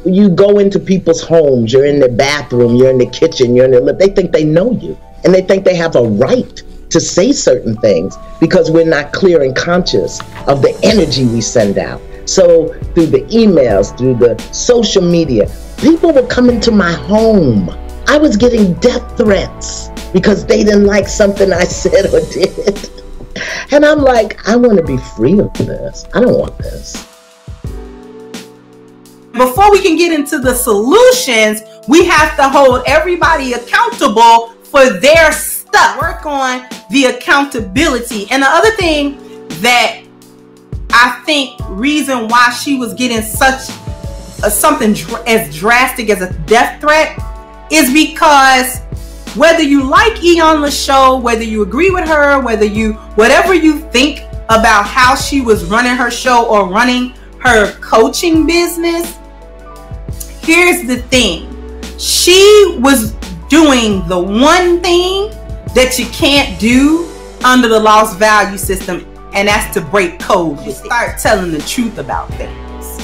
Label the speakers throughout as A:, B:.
A: you go into people's homes, you're in their bathroom, you're in the kitchen, you're in their lip, they think they know you. And they think they have a right to say certain things because we're not clear and conscious of the energy we send out. So through the emails, through the social media, people were coming to my home. I was getting death threats because they didn't like something I said or did. And I'm like, I want to be free of this. I don't want this.
B: Before we can get into the solutions, we have to hold everybody accountable for their stuff. Work on the accountability. And the other thing that I think reason why she was getting such something as drastic as a death threat is because whether you like E on the show, whether you agree with her, whatever you think about how she was running her show or running her coaching business, here's the thing. She was doing the one thing that you can't do under the lost value system, and that's to break code. You start telling the truth about things.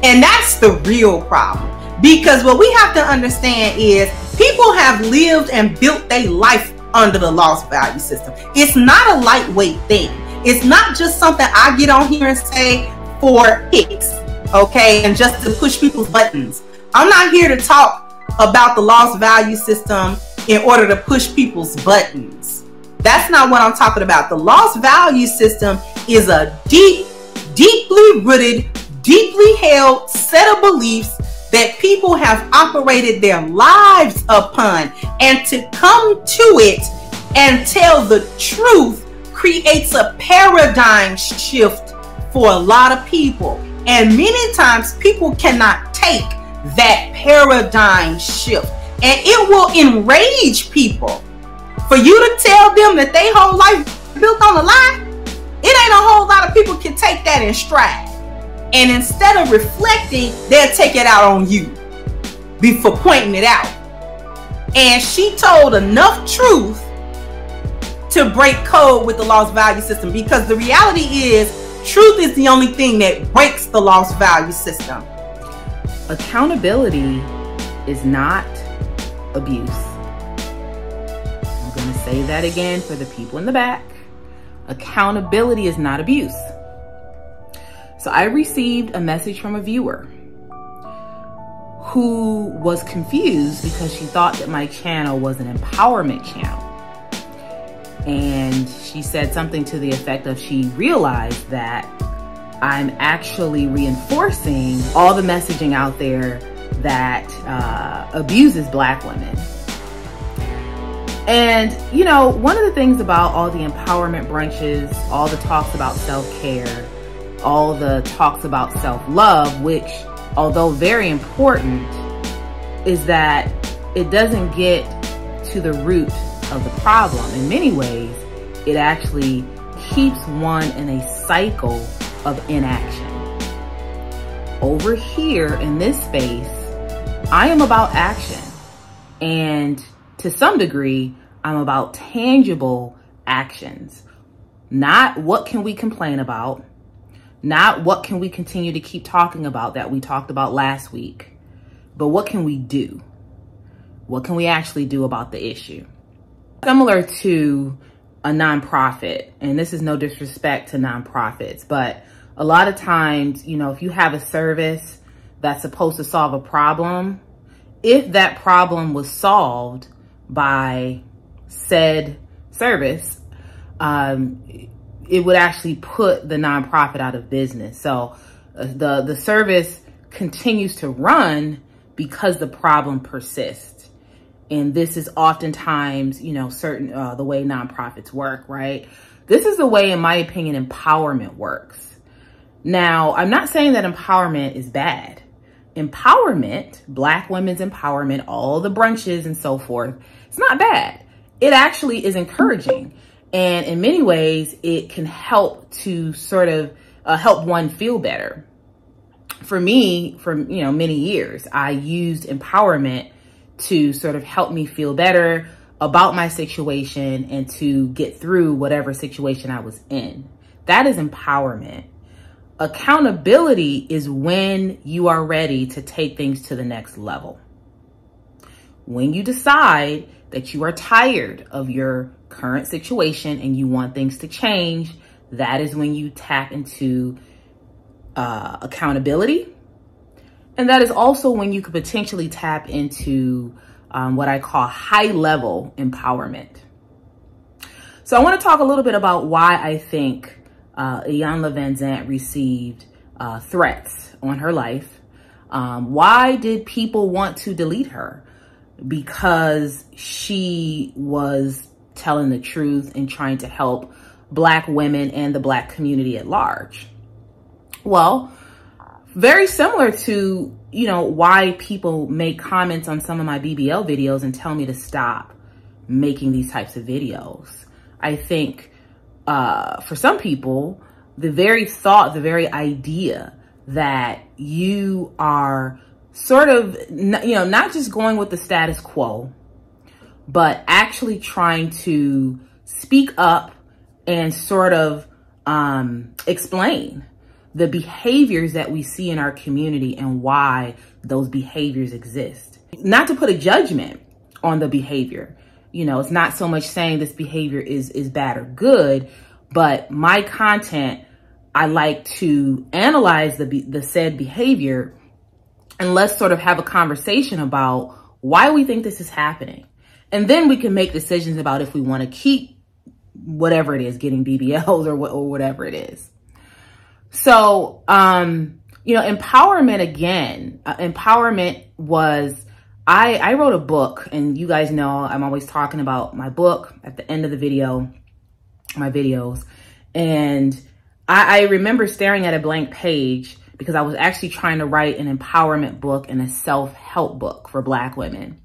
B: And that's the real problem. Because what we have to understand is people have lived and built their life under the lost value system. It's not a lightweight thing. It's not just something I get on here and say for kicks, okay, and just to push people's buttons. I'm not here to talk about the lost value system in order to push people's buttons. That's not what I'm talking about. The lost value system is a deeply rooted, deeply held set of beliefs that people have operated their lives upon, and to come to it and tell the truth creates a paradigm shift for a lot of people. And many times people cannot take that paradigm shift, and it will enrage people. For you to tell them that they whole life built on a lie, it ain't a whole lot of people can take that in stride. And instead of reflecting, they'll take it out on you before pointing it out. And she told enough truth to break code with the lost value system, because the reality is truth is the only thing that breaks the lost value system.
C: Accountability is not abuse. I'm going to say that again for the people in the back. Accountability is not abuse. So I received a message from a viewer who was confused because she thought that my channel was an empowerment channel. And she said something to the effect of, she realized that I'm actually reinforcing all the messaging out there that abuses Black women. And, you know, one of the things about all the empowerment brunches, all the talks about self-care, all the talks about self-love, which, although very important, is that it doesn't get to the root of the problem. In many ways, it actually keeps one in a cycle of inaction. Over here in this space, I am about action. And to some degree, I'm about tangible actions. Not what can we complain about, not what can we continue to keep talking about that we talked about last week, but what can we do? What can we actually do about the issue? Similar to a nonprofit, and this is no disrespect to nonprofits, but a lot of times, you know, if you have a service that's supposed to solve a problem, if that problem was solved by said service, it would actually put the nonprofit out of business. So the service continues to run because the problem persists. And this is oftentimes, you know, certain the way nonprofits work, right? This is the way, in my opinion, empowerment works. Now, I'm not saying that empowerment is bad. Empowerment, Black women's empowerment, all the brunches and so forth, it's not bad. It actually is encouraging. And in many ways, it can help to sort of help one feel better. For me, for many years, I used empowerment to sort of help me feel better about my situation and to get through whatever situation I was in. That is empowerment. Accountability is when you are ready to take things to the next level. When you decide that you are tired of your current situation and you want things to change, that is when you tap into accountability. And that is also when you could potentially tap into what I call high-level empowerment. So I want to talk a little bit about why I think Iyanla Vanzant received threats on her life. Why did people want to delete her? Because she was telling the truth and trying to help Black women and the Black community at large. Well, very similar to, why people make comments on some of my BBL videos and tell me to stop making these types of videos. I think for some people, the very thought, the very idea that you are sort of, not just going with the status quo, but actually trying to speak up and sort of explain the behaviors that we see in our community and why those behaviors exist. Not to put a judgment on the behavior. It's not so much saying this behavior is bad or good, but my content, I like to analyze the said behavior and let's sort of have a conversation about why we think this is happening. And then we can make decisions about if we want to keep whatever it is, getting BBLs or whatever it is. So, empowerment again, empowerment was, I wrote a book, and you guys know I'm always talking about my book at the end of the video, my videos. And I remember staring at a blank page because I was actually trying to write an empowerment book and a self-help book for Black women.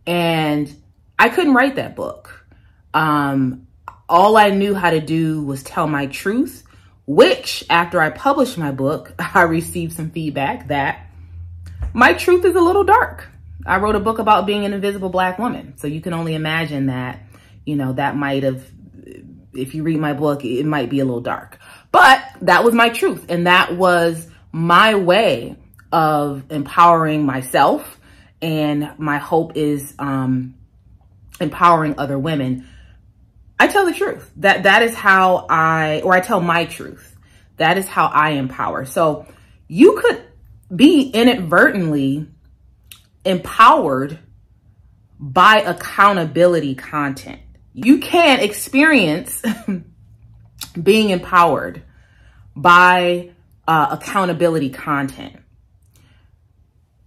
C: And I couldn't write that book. All I knew how to do was tell my truth, which after I published my book, I received some feedback that my truth is a little dark. I wrote a book about being an invisible Black woman. So you can only imagine that, that might have, if you read my book, it might be a little dark. But that was my truth. And that was my way of empowering myself. And my hope is empowering other women. I tell the truth. That is how I tell my truth. That is how I empower. So you could be inadvertently empowered by accountability content. You can experience being empowered by accountability content.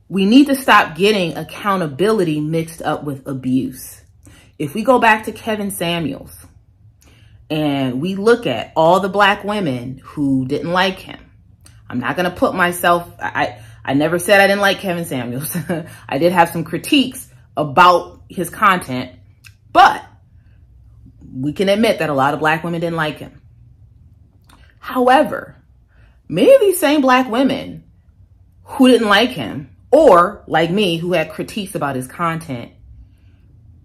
C: We need to stop getting accountability mixed up with abuse. If we go back to Kevin Samuels and we look at all the Black women who didn't like him, I'm not going to put myself, I never said I didn't like Kevin Samuels. I did have some critiques about his content, but we can admit that a lot of Black women didn't like him. However, many of these same Black women who didn't like him, or like me, who had critiques about his content,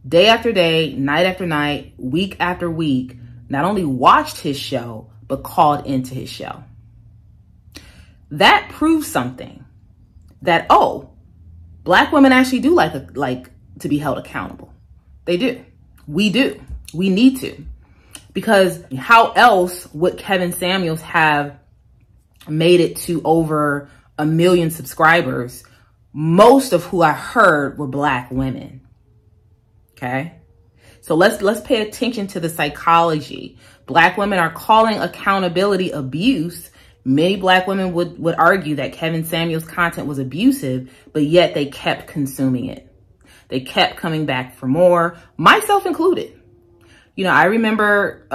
C: day after day, night after night, week after week, not only watched his show, but called into his show. That proves something. That, oh, Black women actually do like to be held accountable. They do. We do. We need to. Because how else would Kevin Samuels have made it to over 1 million subscribers, most of who I heard were Black women? Okay. So let's pay attention to the psychology. Black women are calling accountability abuse. Many Black women would argue that Kevin Samuels' content was abusive, but yet they kept consuming it. They kept coming back for more, myself included. I remember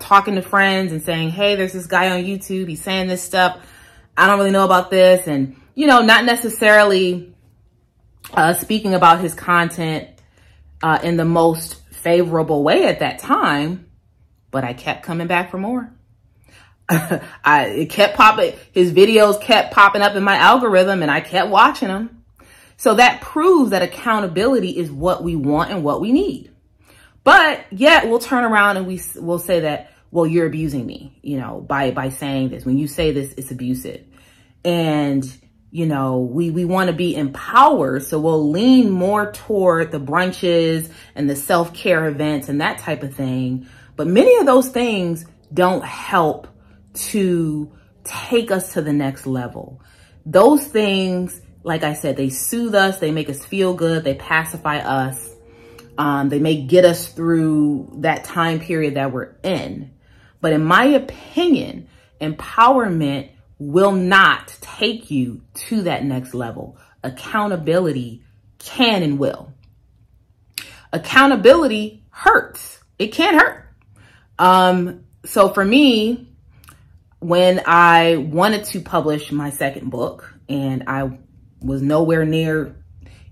C: talking to friends and saying, hey, there's this guy on YouTube. He's saying this stuff. I don't really know about this. And, not necessarily speaking about his content in the most favorable way at that time, but I kept coming back for more. It kept popping, his videos kept popping up in my algorithm and I kept watching them. So that proves that accountability is what we want and what we need. But yet we'll turn around and we'll say that well, you're abusing me, you know, by saying this. When you say this, it's abusive. And, you know, we want to be empowered. So we'll lean more toward the brunches and the self-care events and that type of thing. But many of those things don't help to take us to the next level. Those things, like I said, they soothe us, they make us feel good, they pacify us. They may get us through that time period that we're in. But in my opinion, empowerment will not take you to that next level. Accountability can and will. Accountability hurts. It can hurt. So for me, when I wanted to publish my second book, and I was nowhere near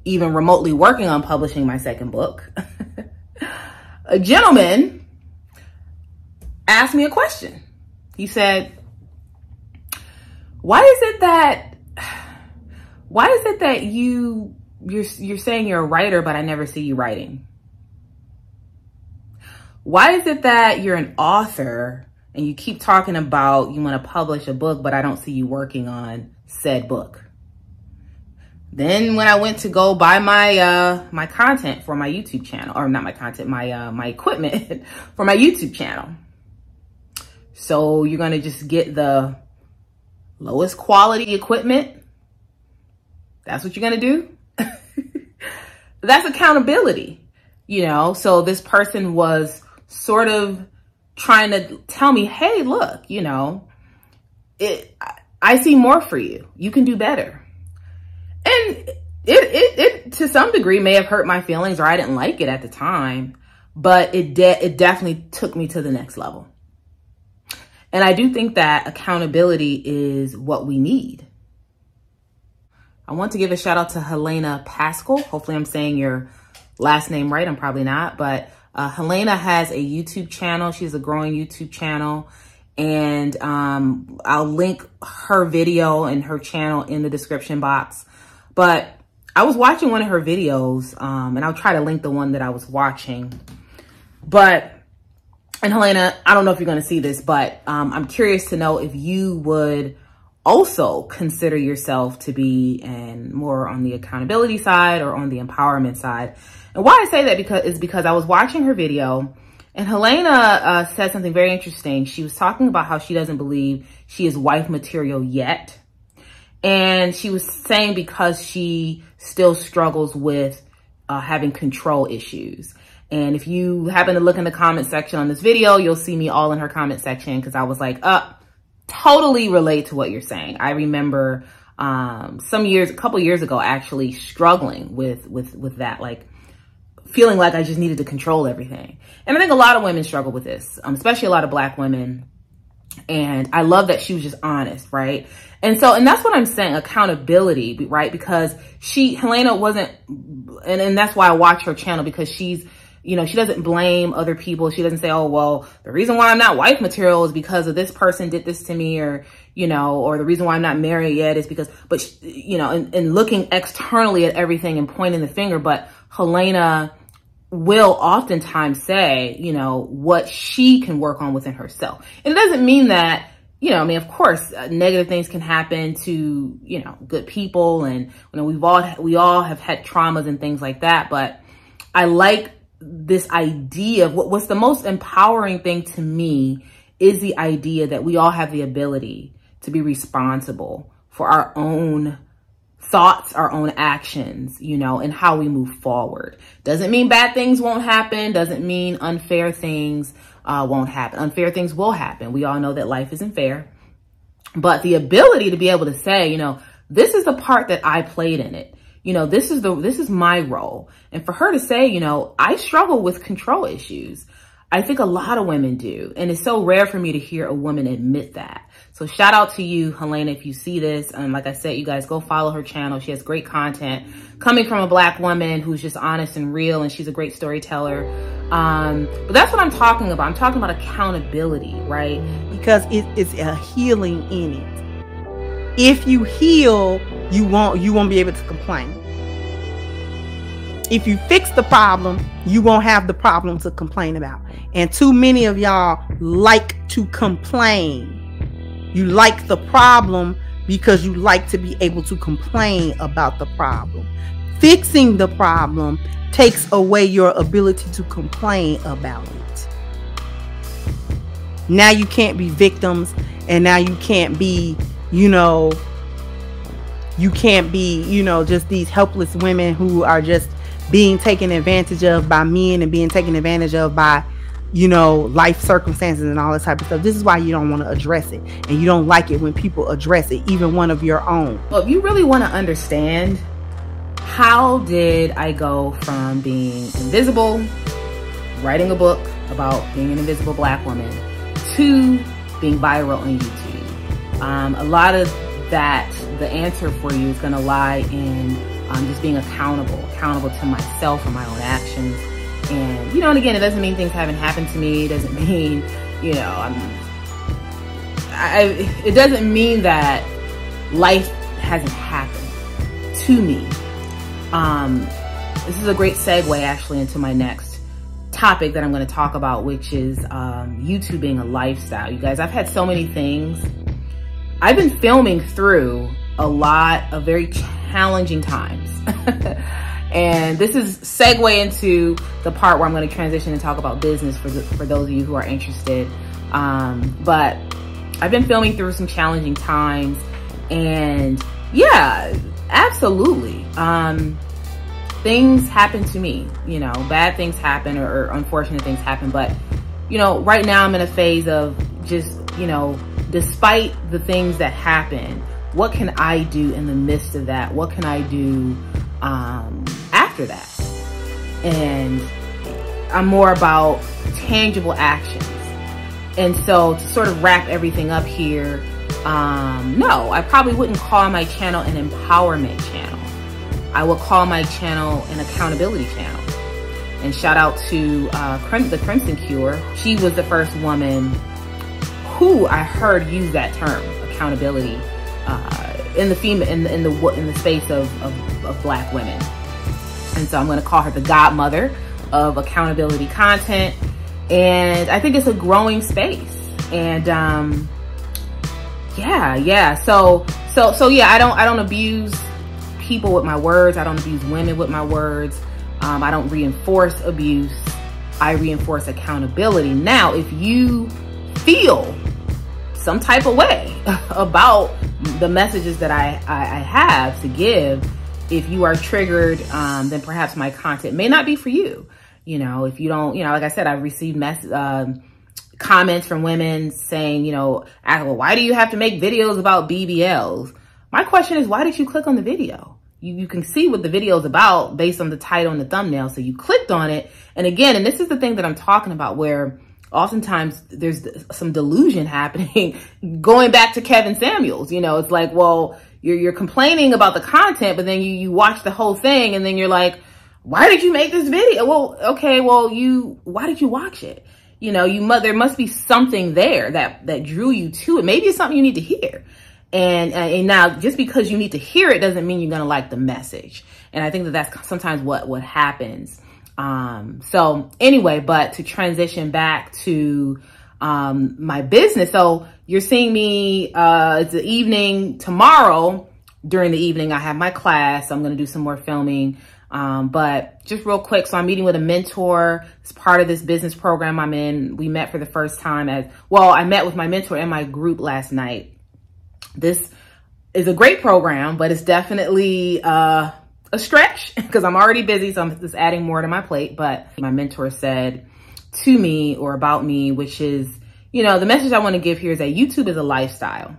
C: even remotely working on publishing my second book, a gentleman asked me a question. He said, why is it that you're saying you're a writer, but I never see you writing? Why is it that you're an author and you keep talking about you want to publish a book, but I don't see you working on said book? Then when I went to go buy my my content for my YouTube channel, or not my content, my equipment for my YouTube channel. So you're going to just get the lowest quality equipment? That's what you're going to do? That's accountability, you know? So this person was sort of trying to tell me, hey, look, you know, I see more for you. You can do better. And it to some degree may have hurt my feelings, or I didn't like it at the time, but it definitely took me to the next level. And I do think that accountability is what we need. I want to give a shout out to Helena Paschal. Hopefully I'm saying your last name right. I'm probably not, but Helena has a YouTube channel. She's a growing YouTube channel. And I'll link her video and her channel in the description box. But I was watching one of her videos, and I'll try to link the one that I was watching. And Helena, I don't know if you're going to see this, but I'm curious to know if you would also consider yourself to be more on the accountability side or on the empowerment side. And why I say that is because I was watching her video, and Helena said something very interesting. She was talking about how she doesn't believe she is wife material yet. And she was saying because she still struggles with having control issues. And if you happen to look in the comment section on this video, you'll see me all in her comment section, because I was like, totally relate to what you're saying. I remember a couple years ago, actually struggling with that, like feeling like I just needed to control everything. And I think a lot of women struggle with this, especially a lot of Black women. And I love that she was just honest, right? And that's what I'm saying, accountability, right? Because Helena wasn't, and that's why I watch her channel, because she's, you know, she doesn't blame other people. She doesn't say, oh, well, the reason why I'm not wife material is because of this person did this to me, or, you know, or the reason why I'm not married yet is because, but, you know, and looking externally at everything and pointing the finger. But Helena will oftentimes say, you know, what she can work on within herself. And it doesn't mean that, you know, I mean, of course, negative things can happen to, you know, good people. And, you know, we all have had traumas and things like that. But I like this idea of what's the most empowering thing to me is the idea that we all have the ability to be responsible for our own thoughts, our own actions, you know, and how we move forward. Doesn't mean bad things won't happen. Doesn't mean unfair things won't happen. Unfair things will happen. We all know that life isn't fair. But the ability to be able to say, you know, this is the part that I played in it. You know, this is my role. And for her to say, you know, I struggle with control issues. I think a lot of women do. And it's so rare for me to hear a woman admit that. So shout out to you, Helena, if you see this. Like I said, you guys go follow her channel. She has great content coming from a Black woman who's just honest and real, and she's a great storyteller. But that's what I'm talking about. I'm talking about accountability, right?
B: Because it's a healing in it. If you heal, you won't be able to complain. If you fix the problem, you won't have the problem to complain about. And too many of y'all like to complain. You like the problem because you like to be able to complain about the problem. Fixing the problem takes away your ability to complain about it. Now you can't be victims, and now you can't be, just these helpless women who are just being taken advantage of by men and being taken advantage of by, life circumstances and all this type of stuff. This is why you don't want to address it, and you don't like it when people address it, even one of your own.
C: Well, if you really want to understand, how did I go from being invisible, writing a book about being an invisible Black woman, to being viral on YouTube? A lot of that, the answer for you is going to lie in just being accountable to myself and my own actions. And, and again, it doesn't mean things haven't happened to me. It doesn't mean, it doesn't mean that life hasn't happened to me. This is a great segue actually into my next topic that I'm going to talk about, which is YouTube being a lifestyle. You guys, I've had so many things. I've been filming through a lot of very challenging times. And this is segue into the part where I'm going to transition and talk about business for those of you who are interested. But I've been filming through some challenging times, and yeah, absolutely. Things happen to me, bad things happen or unfortunate things happen. But, right now I'm in a phase of just, despite the things that happen, what can I do in the midst of that? What can I do after that? And I'm more about tangible actions. And so to sort of wrap everything up here, no, I probably wouldn't call my channel an empowerment channel. I would call my channel an accountability channel. And shout out to the Crimson Cure. She was the first woman who I heard use that term, accountability, in the space of Black women. And so I'm going to call her the godmother of accountability content. And I think it's a growing space. And yeah. So yeah, I don't abuse people with my words. I don't abuse women with my words. I don't reinforce abuse. I reinforce accountability. Now, if you feel some type of way about the messages that I have to give, if you are triggered, then perhaps my content may not be for you. If you don't, like I said, I've received comments from women saying, well, why do you have to make videos about BBLs? My question is, why did you click on the video? You can see what the video is about based on the title and the thumbnail. So you clicked on it. And again, and this is the thing that I'm talking about, where oftentimes there's some delusion happening. Going back to Kevin Samuels, it's like, well, you're complaining about the content, but then you watch the whole thing and then you're like, why did you make this video? Well, okay, well, why did you watch it? There must be something there that drew you to it. Maybe it's something you need to hear. And now, just because you need to hear it doesn't mean you're going to like the message. And I think that's sometimes what happens. So anyway, but to transition back to my business. So you're seeing me, it's the evening tomorrow. During the evening, I have my class. So I'm going to do some more filming. But just real quick, so I'm meeting with a mentor. It's part of this business program I'm in. We met for the first time I met with my mentor and my group last night. This is a great program, but it's definitely a stretch because I'm already busy. So I'm just adding more to my plate. But my mentor said to me, or about me, which is, the message I want to give here is that YouTube is a lifestyle.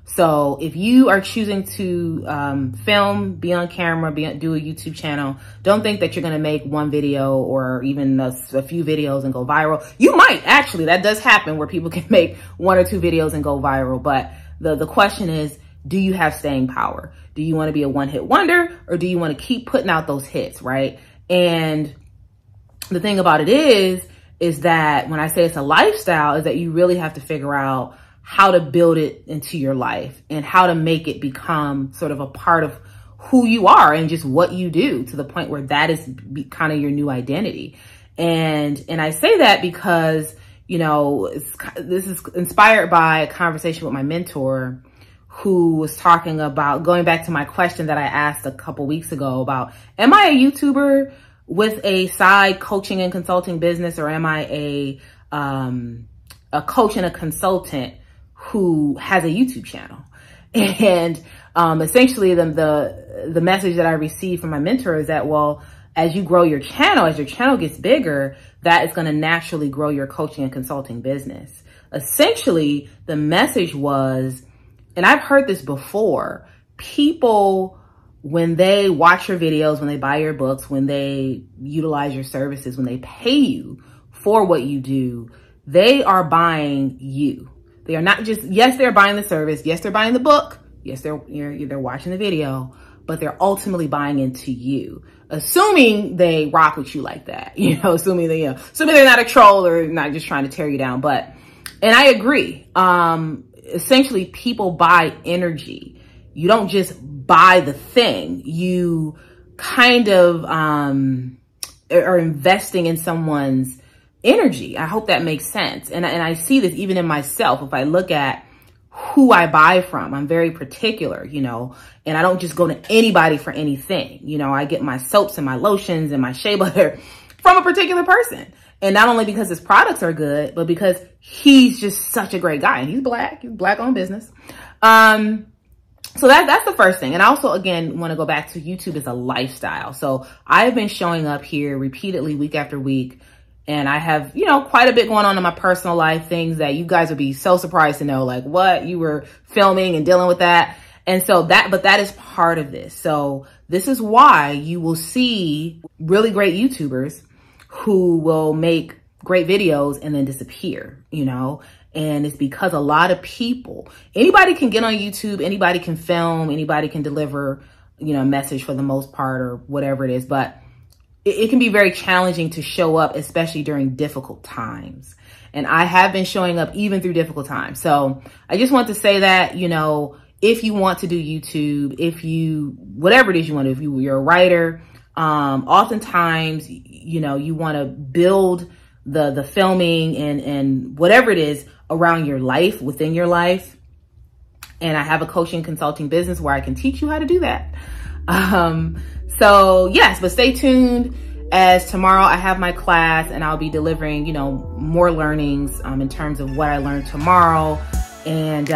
C: So if you are choosing to film, be on camera, do a YouTube channel, don't think that you're going to make one video or even a few videos and go viral. You might actually, that does happen where people can make 1 or 2 videos and go viral. But the question is, do you have staying power? Do you want to be a one-hit wonder, or do you want to keep putting out those hits, right? And the thing about it is that when I say it's a lifestyle, is that you really have to figure out how to build it into your life and how to make it become sort of a part of who you are and just what you do, to the point where that is kind of your new identity. And I say that because, you know, this is inspired by a conversation with my mentor, who was talking about, going back to my question that I asked a couple weeks ago about, am I a YouTuber with a side coaching and consulting business, or am I a coach and a consultant who has a YouTube channel? And essentially the message that I received from my mentor is that, well, as you grow your channel, as your channel gets bigger, that is going to naturally grow your coaching and consulting business. Essentially, the message was, and I've heard this before, people, when they watch your videos, when they buy your books, when they utilize your services, when they pay you for what you do, they are buying you. They are not just, yes, they're buying the service. Yes, they're buying the book. Yes, they're watching the video, but they're ultimately buying into you, assuming they rock with you like that, you know, assuming they're not a troll or not just trying to tear you down. But, and I agree. Essentially, people buy energy. You don't just buy the thing. You kind of are investing in someone's energy. I hope that makes sense. And I see this even in myself. If I look at who I buy from, I'm very particular, you know, and I don't just go to anybody for anything. You know, I get my soaps and my lotions and my shea butter from a particular person. And not only because his products are good, but because he's just such a great guy. And he's black owned business. So that's the first thing. And I also, again, want to go back to YouTube as a lifestyle. So I've been showing up here repeatedly week after week. And I have, you know, quite a bit going on in my personal life, things that you guys would be so surprised to know, like what you were filming and dealing with that. And so but that is part of this. So this is why you will see really great YouTubers who will make great videos and then disappear, you know, and it's because a lot of people, anybody can get on YouTube, anybody can film, anybody can deliver, you know, a message for the most part or whatever it is, but it can be very challenging to show up, especially during difficult times. And I have been showing up even through difficult times. So I just want to say that, you know, if you want to do YouTube, whatever it is you want to, if you're a writer, oftentimes, you know, you want to build the filming and whatever it is around your life, within your life. And I have a coaching consulting business where I can teach you how to do that. So yes, but stay tuned, as tomorrow I have my class and I'll be delivering, you know, more learnings, in terms of what I learned tomorrow. And,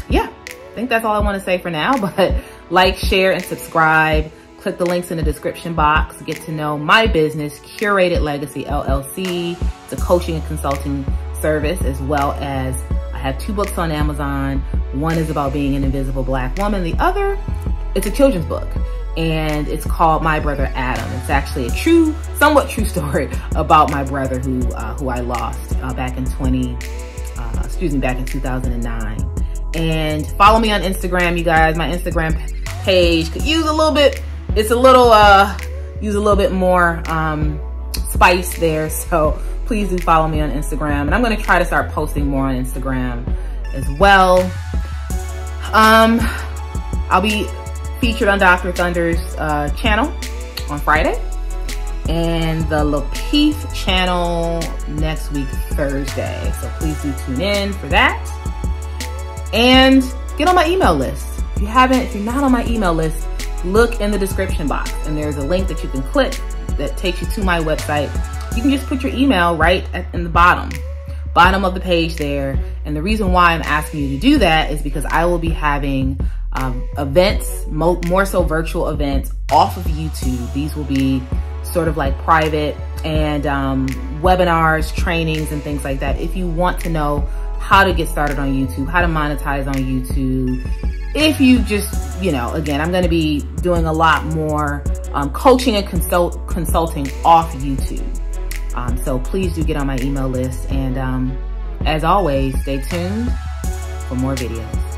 C: yeah, I think that's all I want to say for now, but like, share, and subscribe. Click the links in the description box. Get to know my business, Curated Legacy LLC. It's a coaching and consulting service, as well as I have 2 books on Amazon. One is about being an invisible Black woman. The other, it's a children's book, and it's called My Brother Adam. It's actually a somewhat true story about my brother who I lost back in 2009. And follow me on Instagram, you guys. My Instagram page could use a little bit. It's use a little bit more spice there. So please do follow me on Instagram. And I'm going to try to start posting more on Instagram as well. I'll be featured on Dr. Thunder's channel on Friday, and the Lapeef channel next week, Thursday. So please do tune in for that. And get on my email list. If you're not on my email list, look in the description box, and there's a link that you can click that takes you to my website. You can just put your email right in the bottom of the page there. And the reason why I'm asking you to do that is because I will be having events, more so virtual events off of YouTube. These will be sort of like private and webinars, trainings, and things like that. If you want to know how to get started on YouTube, how to monetize on YouTube, if you just, you know, again, I'm going to be doing a lot more coaching and consulting off YouTube. So please do get on my email list. And as always, stay tuned for more videos.